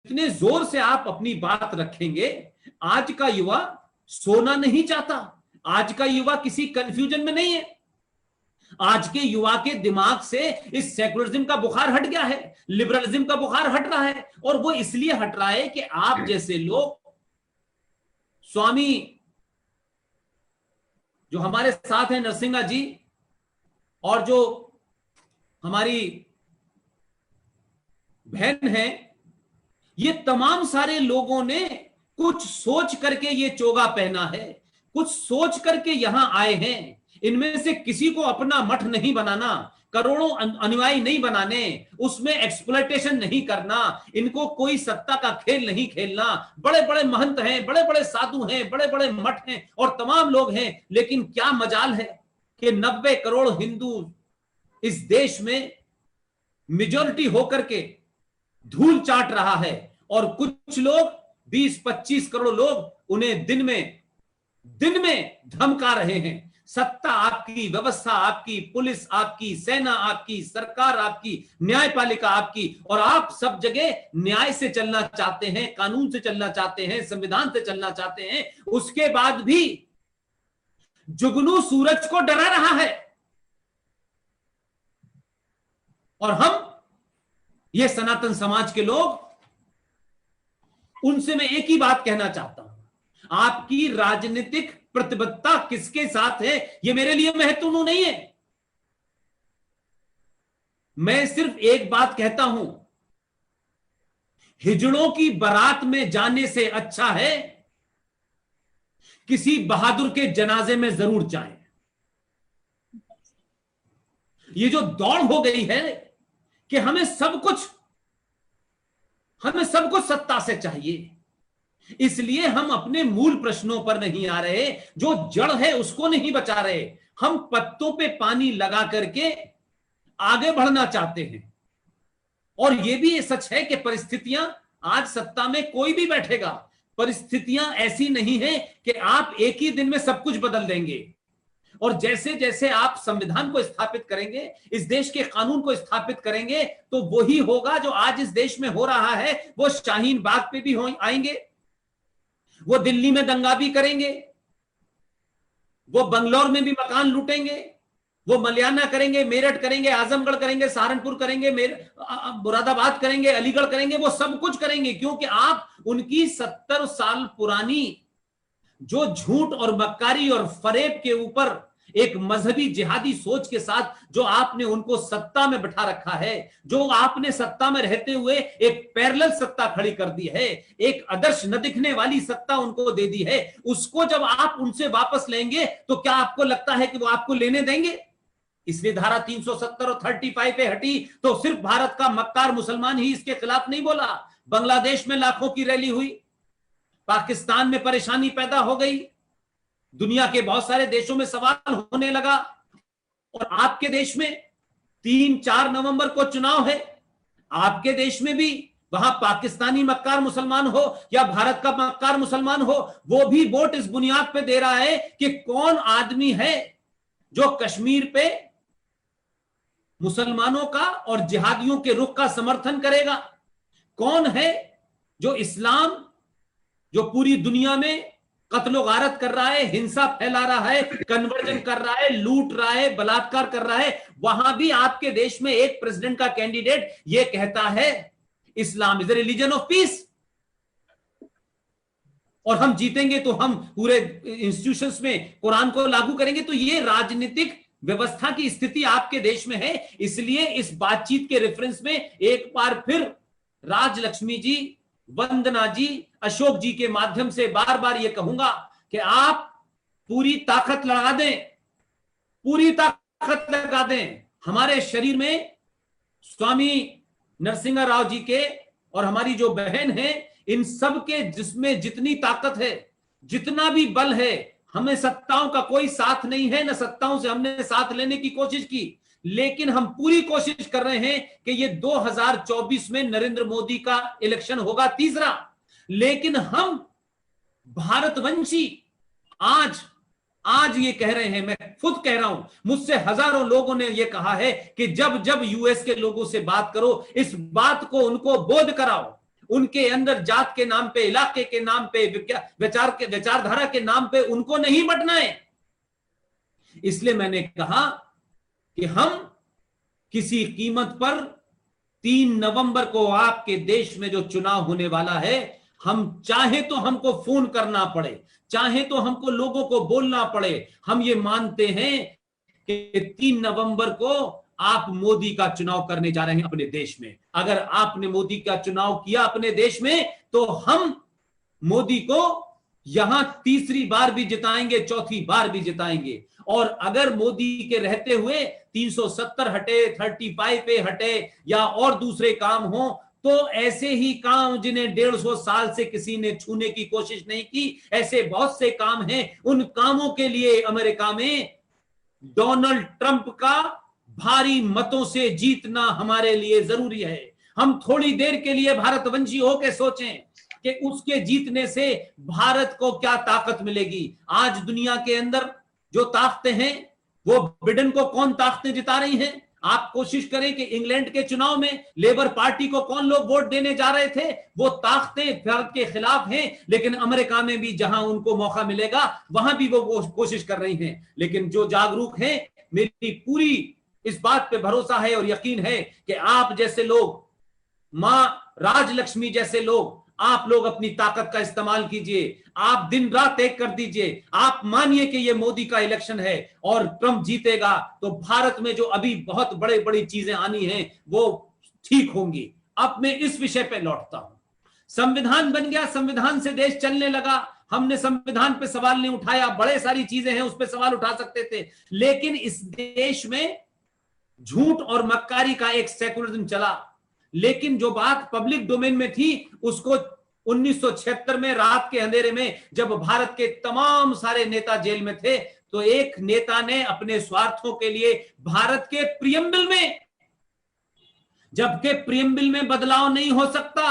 जितने जोर से आप अपनी बात रखेंगे, आज का युवा सोना नहीं चाहता, आज का युवा किसी कंफ्यूजन में नहीं है। आज के युवा के दिमाग से इस सेकुलरिज्म का बुखार हट गया है, लिबरलिज्म का बुखार हट रहा है, और वो इसलिए हट रहा है कि आप जैसे लोग, स्वामी जो हमारे साथ हैं नरसिंहा जी, और जो हमारी बहन है, ये तमाम सारे लोगों ने कुछ सोच करके ये चोगा पहना है, कुछ सोच करके यहां आए हैं। इनमें से किसी को अपना मठ नहीं बनाना, करोड़ों अनुयायी नहीं बनाने, उसमें एक्सप्लॉयटेशन नहीं करना, इनको कोई सत्ता का खेल नहीं खेलना। बड़े बड़े महंत हैं, बड़े बड़े साधु हैं, बड़े बड़े मठ हैं और तमाम लोग हैं, लेकिन क्या मजाल है कि 90 करोड़ हिंदू इस देश में मेजॉरिटी होकर के धूल चाट रहा है, और कुछ लोग 20-25 करोड़ लोग उन्हें दिन में धमका रहे हैं। सत्ता आपकी, व्यवस्था आपकी, पुलिस आपकी, सेना आपकी, सरकार आपकी, न्यायपालिका आपकी, और आप सब जगह न्याय से चलना चाहते हैं, कानून से चलना चाहते हैं, संविधान से चलना चाहते हैं। उसके बाद भी जुगनू सूरज को डरा रहा है। और हम ये सनातन समाज के लोग, उनसे मैं एक ही बात कहना चाहता हूं, आपकी राजनीतिक प्रतिबद्धता किसके साथ है ये मेरे लिए महत्वपूर्ण नहीं है। मैं सिर्फ एक बात कहता हूं, हिजड़ों की बारात में जाने से अच्छा है किसी बहादुर के जनाजे में जरूर जाएं। ये जो दौड़ हो गई है कि हमें सब कुछ सत्ता से चाहिए, इसलिए हम अपने मूल प्रश्नों पर नहीं आ रहे, जो जड़ है उसको नहीं बचा रहे। हम पत्तों पे पानी लगा करके आगे बढ़ना चाहते हैं। और यह भी सच है कि परिस्थितियां, आज सत्ता में कोई भी बैठेगा, परिस्थितियां ऐसी नहीं है कि आप एक ही दिन में सब कुछ बदल देंगे। और जैसे जैसे आप संविधान को स्थापित करेंगे, इस देश के कानून को स्थापित करेंगे, तो वही होगा जो आज इस देश में हो रहा है। वो शाहीन बाग पे भी आएंगे, वो दिल्ली में दंगा भी करेंगे, वो बंगलौर में भी मकान लूटेंगे, वो मलियाना करेंगे, मेरठ करेंगे, आजमगढ़ करेंगे, सहारनपुर करेंगे, मुरादाबाद करेंगे, अलीगढ़ करेंगे, वो सब कुछ करेंगे। क्योंकि आप उनकी 70 साल पुरानी जो झूठ और मक्कारी और फरेब के ऊपर एक मजहबी जिहादी सोच के साथ जो आपने उनको सत्ता में बैठा रखा है, जो आपने सत्ता में रहते हुए एक पैरेलल सत्ता खड़ी कर दी है, एक आदर्श न दिखने वाली सत्ता उनको दे दी है, उसको जब आप उनसे वापस लेंगे तो क्या आपको लगता है कि वो आपको लेने देंगे? इसलिए धारा 370 और 35 पे हटी तो सिर्फ भारत का मक्कार मुसलमान ही इसके खिलाफ नहीं बोला। बांग्लादेश में लाखों की रैली हुई, पाकिस्तान में परेशानी पैदा हो गई, दुनिया के बहुत सारे देशों में सवाल होने लगा। और आपके देश में 3-4 नवंबर को चुनाव है, आपके देश में भी वहां पाकिस्तानी मक्कार मुसलमान हो या भारत का मक्कार मुसलमान हो, वो भी वोट इस बुनियाद पे दे रहा है कि कौन आदमी है जो कश्मीर पे मुसलमानों का और जिहादियों के रुख का समर्थन करेगा, कौन है जो इस्लाम जो पूरी दुनिया में कत्लो गारत कर रहा है, हिंसा फैला रहा है, कन्वर्जन कर रहा है, लूट रहा है, बलात्कार कर रहा है। वहां भी आपके देश में एक प्रेसिडेंट का कैंडिडेट ये कहता है Islam is the religion of peace, और हम जीतेंगे तो हम पूरे इंस्टीट्यूशंस में कुरान को लागू करेंगे। तो ये राजनीतिक व्यवस्था की स्थिति आपके देश में है। इसलिए इस बातचीत के रेफरेंस में एक बार फिर राजलक्ष्मी जी, वंदना जी, अशोक जी के माध्यम से बार बार ये कहूंगा कि आप पूरी ताकत लगा दें, पूरी ताकत लगा दें। हमारे शरीर में स्वामी नरसिंहा राव जी के और हमारी जो बहन है, इन सब के जिसमें जितनी ताकत है, जितना भी बल है, हमें सत्ताओं का कोई साथ नहीं है, न सत्ताओं से हमने साथ लेने की कोशिश की, लेकिन हम पूरी कोशिश कर रहे हैं कि ये 2024 में नरेंद्र मोदी का इलेक्शन होगा, तीसरा। लेकिन हम भारतवंशी आज ये कह रहे हैं, मैं खुद कह रहा हूं, मुझसे हजारों लोगों ने ये कहा है कि जब जब यूएस के लोगों से बात करो, इस बात को उनको बोध कराओ, उनके अंदर जात के नाम पे, इलाके के नाम पे, विचारधारा के नाम पे उनको नहीं बंटना है। इसलिए मैंने कहा कि हम किसी कीमत पर 3 नवंबर को आपके देश में जो चुनाव होने वाला है, हम चाहे तो हमको फोन करना पड़े, चाहे तो हमको लोगों को बोलना पड़े, हम ये मानते हैं कि 3 नवंबर को आप मोदी का चुनाव करने जा रहे हैं अपने देश में। अगर आपने मोदी का चुनाव किया अपने देश में तो हम मोदी को यहां तीसरी बार भी जिताएंगे, चौथी बार भी जिताएंगे। और अगर मोदी के रहते हुए 370 हटे, 35 पे हटे या और दूसरे काम हो, तो ऐसे ही काम जिन्हें 150 साल से किसी ने छूने की कोशिश नहीं की, ऐसे बहुत से काम हैं। उन कामों के लिए अमेरिका में डोनाल्ड ट्रंप का भारी मतों से जीतना हमारे लिए जरूरी है। हम थोड़ी देर के लिए भारतवंशी होकर सोचें कि उसके जीतने से भारत को क्या ताकत मिलेगी। आज दुनिया के अंदर जो ताकतें हैं, वो बिडेन को कौन ताकतें जिता रही हैं? आप कोशिश करें कि इंग्लैंड के चुनाव में लेबर पार्टी को कौन लोग वोट देने जा रहे थे, वो ताकतें भारत के खिलाफ हैं। लेकिन अमेरिका में भी जहां उनको मौका मिलेगा वहां भी वो कोशिश कर रही हैं। लेकिन जो जागरूक हैं, मेरी पूरी इस बात पे भरोसा है और यकीन है कि आप जैसे लोग, मां राजलक्ष्मी जैसे लोग, आप लोग अपनी ताकत का इस्तेमाल कीजिए। आप दिन रात एक कर दीजिए। आप मानिए कि ये मोदी का इलेक्शन है और ट्रंप जीतेगा तो भारत में जो अभी बहुत बड़े बड़ी चीजें आनी हैं वो ठीक होंगी। अब मैं इस विषय पे लौटता हूं। संविधान बन गया, संविधान से देश चलने लगा। हमने संविधान पे सवाल नहीं उठाया, बड़े सारी चीजें हैं उस पे सवाल उठा सकते थे, लेकिन इस देश में झूठ और मक्कारी का एक सेकुलरिज्म चला। लेकिन जो बात पब्लिक डोमेन में थी उसको 1976 में रात के अंधेरे में जब भारत के तमाम सारे नेता जेल में थे, तो एक नेता ने अपने स्वार्थों के लिए भारत के प्रियम्बल में, जबकि प्रियम्बल में बदलाव नहीं हो सकता,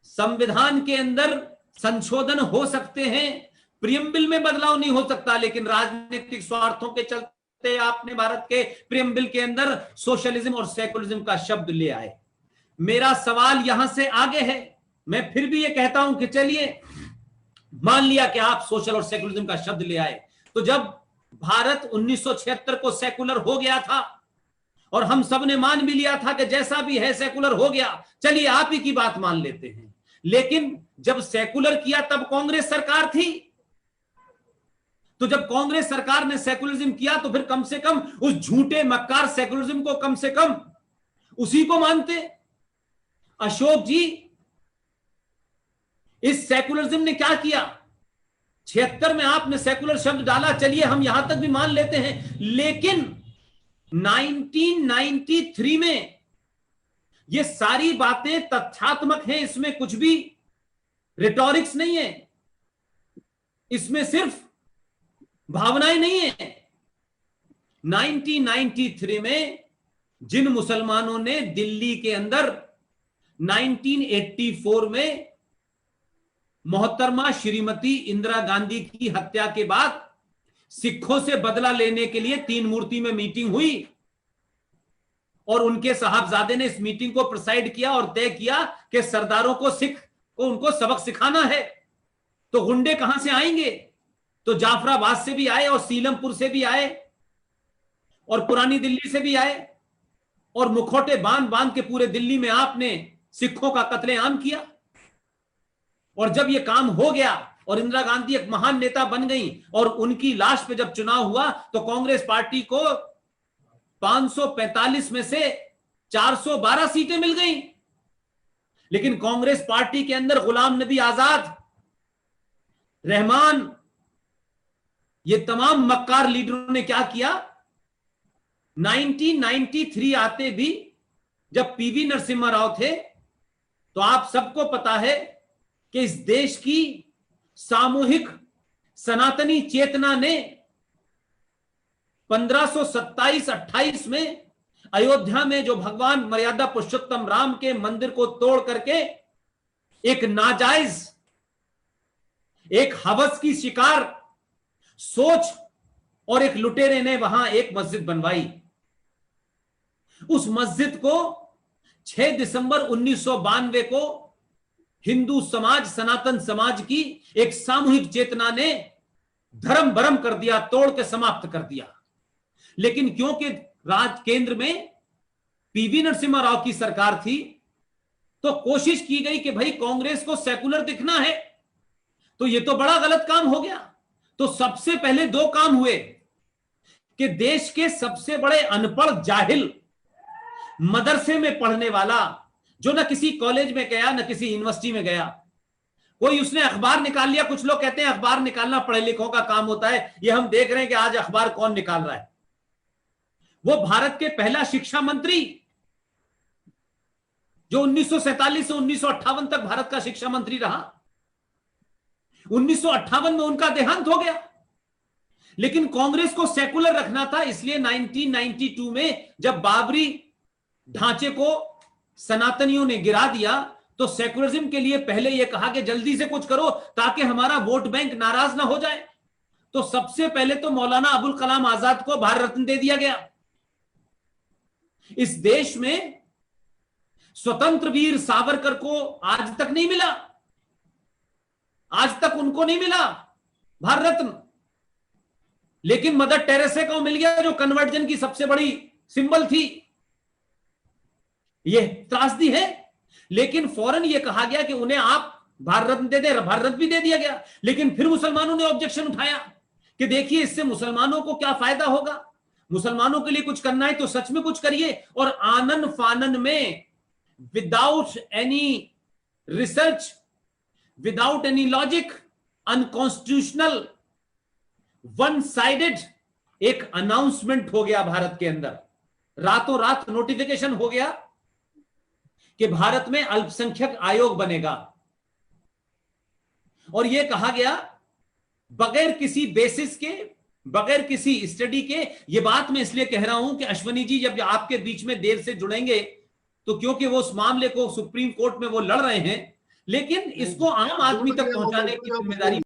संविधान के अंदर संशोधन हो सकते हैं, प्रियम्बल में बदलाव नहीं हो सकता, लेकिन राजनीतिक स्वार्थों के चलते आपने भारत के प्रियम्बल के अंदर सोशलिज्म और सेकुलरिज्म का शब्द ले आए। मेरा सवाल यहां से आगे है। मैं फिर भी ये कहता हूं कि चलिए मान लिया कि आप सोशल और सेकुलरिज्म का शब्द ले आए, तो जब भारत 1976 को सेकुलर हो गया था और हम सब ने मान भी लिया था कि जैसा भी है सेकुलर हो गया, चलिए आप ही की बात मान लेते हैं, लेकिन जब सेकुलर किया तब कांग्रेस सरकार थी। तो जब कांग्रेस सरकार ने सेकुलरिज्म किया तो फिर कम से कम उस झूठे मक्कार सेकुलरिज्म को कम से कम उसी को मानते। अशोक जी, इस सेकुलरिज्म ने क्या किया? 76 में आपने सेकुलर शब्द डाला, चलिए हम यहां तक भी मान लेते हैं, लेकिन 1993 में ये सारी बातें तथ्यात्मक हैं, इसमें कुछ भी रिटोरिक्स नहीं है, इसमें सिर्फ भावनाएं नहीं है। 1993 में जिन मुसलमानों ने दिल्ली के अंदर 1984 में मोहतरमा श्रीमती इंदिरा गांधी की हत्या के बाद सिखों से बदला लेने के लिए 3 मूर्ति में मीटिंग हुई और उनके साहबजादे ने इस मीटिंग को प्रिसाइड किया और तय किया कि सरदारों को सिख को उनको सबक सिखाना है। तो गुंडे कहां से आएंगे? तो जाफराबाद से भी आए और सीलमपुर से भी आए और पुरानी दिल्ली से भी आए और मुखौटे बांध बांध के पूरे दिल्ली में आपने सिखों का कत्लेआम किया। और जब यह काम हो गया और इंदिरा गांधी एक महान नेता बन गई और उनकी लाश पे जब चुनाव हुआ तो कांग्रेस पार्टी को 545 में से 412 सीटें मिल गई। लेकिन कांग्रेस पार्टी के अंदर गुलाम नबी आजाद, रहमान, ये तमाम मक्कार लीडरों ने क्या किया? 1993 आते भी जब पीवी नरसिम्हा राव थे तो आप सबको पता है कि इस देश की सामूहिक सनातनी चेतना ने 1527-28 में अयोध्या में जो भगवान मर्यादा पुरुषोत्तम राम के मंदिर को तोड़ करके एक नाजायज, एक हवस की शिकार सोच और एक लुटेरे ने वहां एक मस्जिद बनवाई। उस मस्जिद को 6 दिसंबर 1992 को हिंदू समाज, सनातन समाज की एक सामूहिक चेतना ने धर्म भरम कर दिया, तोड़ के समाप्त कर दिया। लेकिन क्योंकि केंद्र में पीवी नरसिम्हा राव की सरकार थी, तो कोशिश की गई कि भाई कांग्रेस को सेकुलर दिखना है, तो ये तो बड़ा गलत काम हो गया। तो सबसे पहले 2 काम हुए कि देश के सबसे बड़े अनपढ़ जाहिल मदरसे में पढ़ने वाला, जो ना किसी कॉलेज में गया ना किसी यूनिवर्सिटी में गया, कोई उसने अखबार निकाल लिया। कुछ लोग कहते हैं अखबार निकालना पढ़े लिखों का काम होता है, ये हम देख रहे हैं कि आज अखबार कौन निकाल रहा है। वो भारत के पहला शिक्षा मंत्री, जो 1947 से 1958 तक भारत का शिक्षा मंत्री रहा, 1958 में उनका देहांत हो गया। लेकिन कांग्रेस को सेकुलर रखना था, इसलिए 1992 में जब बाबरी ढांचे को सनातनियों ने गिरा दिया, तो सेकुलरिज्म के लिए पहले यह कहा कि जल्दी से कुछ करो ताकि हमारा वोट बैंक नाराज ना हो जाए। तो सबसे पहले तो मौलाना अबुल कलाम आजाद को भारत रत्न दे दिया गया। इस देश में स्वतंत्र वीर सावरकर को आज तक नहीं मिला, आज तक उनको नहीं मिला भारत रत्न। लेकिन मदर टेरेसा को मिल गया, जो कन्वर्जन की सबसे बड़ी सिंबल थी। यह त्रासदी है। लेकिन फौरन यह कहा गया कि उन्हें आप भारत रत्न दे दे, भारत रत्न भी दे दिया गया। लेकिन फिर मुसलमानों ने ऑब्जेक्शन उठाया कि देखिए इससे मुसलमानों को क्या फायदा होगा, मुसलमानों के लिए कुछ करना है तो सच में कुछ करिए। और आनन फानन में without any research, without any logic, unconstitutional, one sided एक अनाउंसमेंट हो गया भारत के अंदर। रातों रात नोटिफिकेशन हो गया कि भारत में अल्पसंख्यक आयोग बनेगा। और यह कहा गया बगैर किसी बेसिस के, बगैर किसी स्टडी के। यह बात मैं इसलिए कह रहा हूं कि अश्वनी जी जब आपके बीच में देर से जुड़ेंगे, तो क्योंकि वो उस मामले को सुप्रीम कोर्ट में वो लड़ रहे हैं, लेकिन इसको आम आदमी तक पहुंचाने की जिम्मेदारी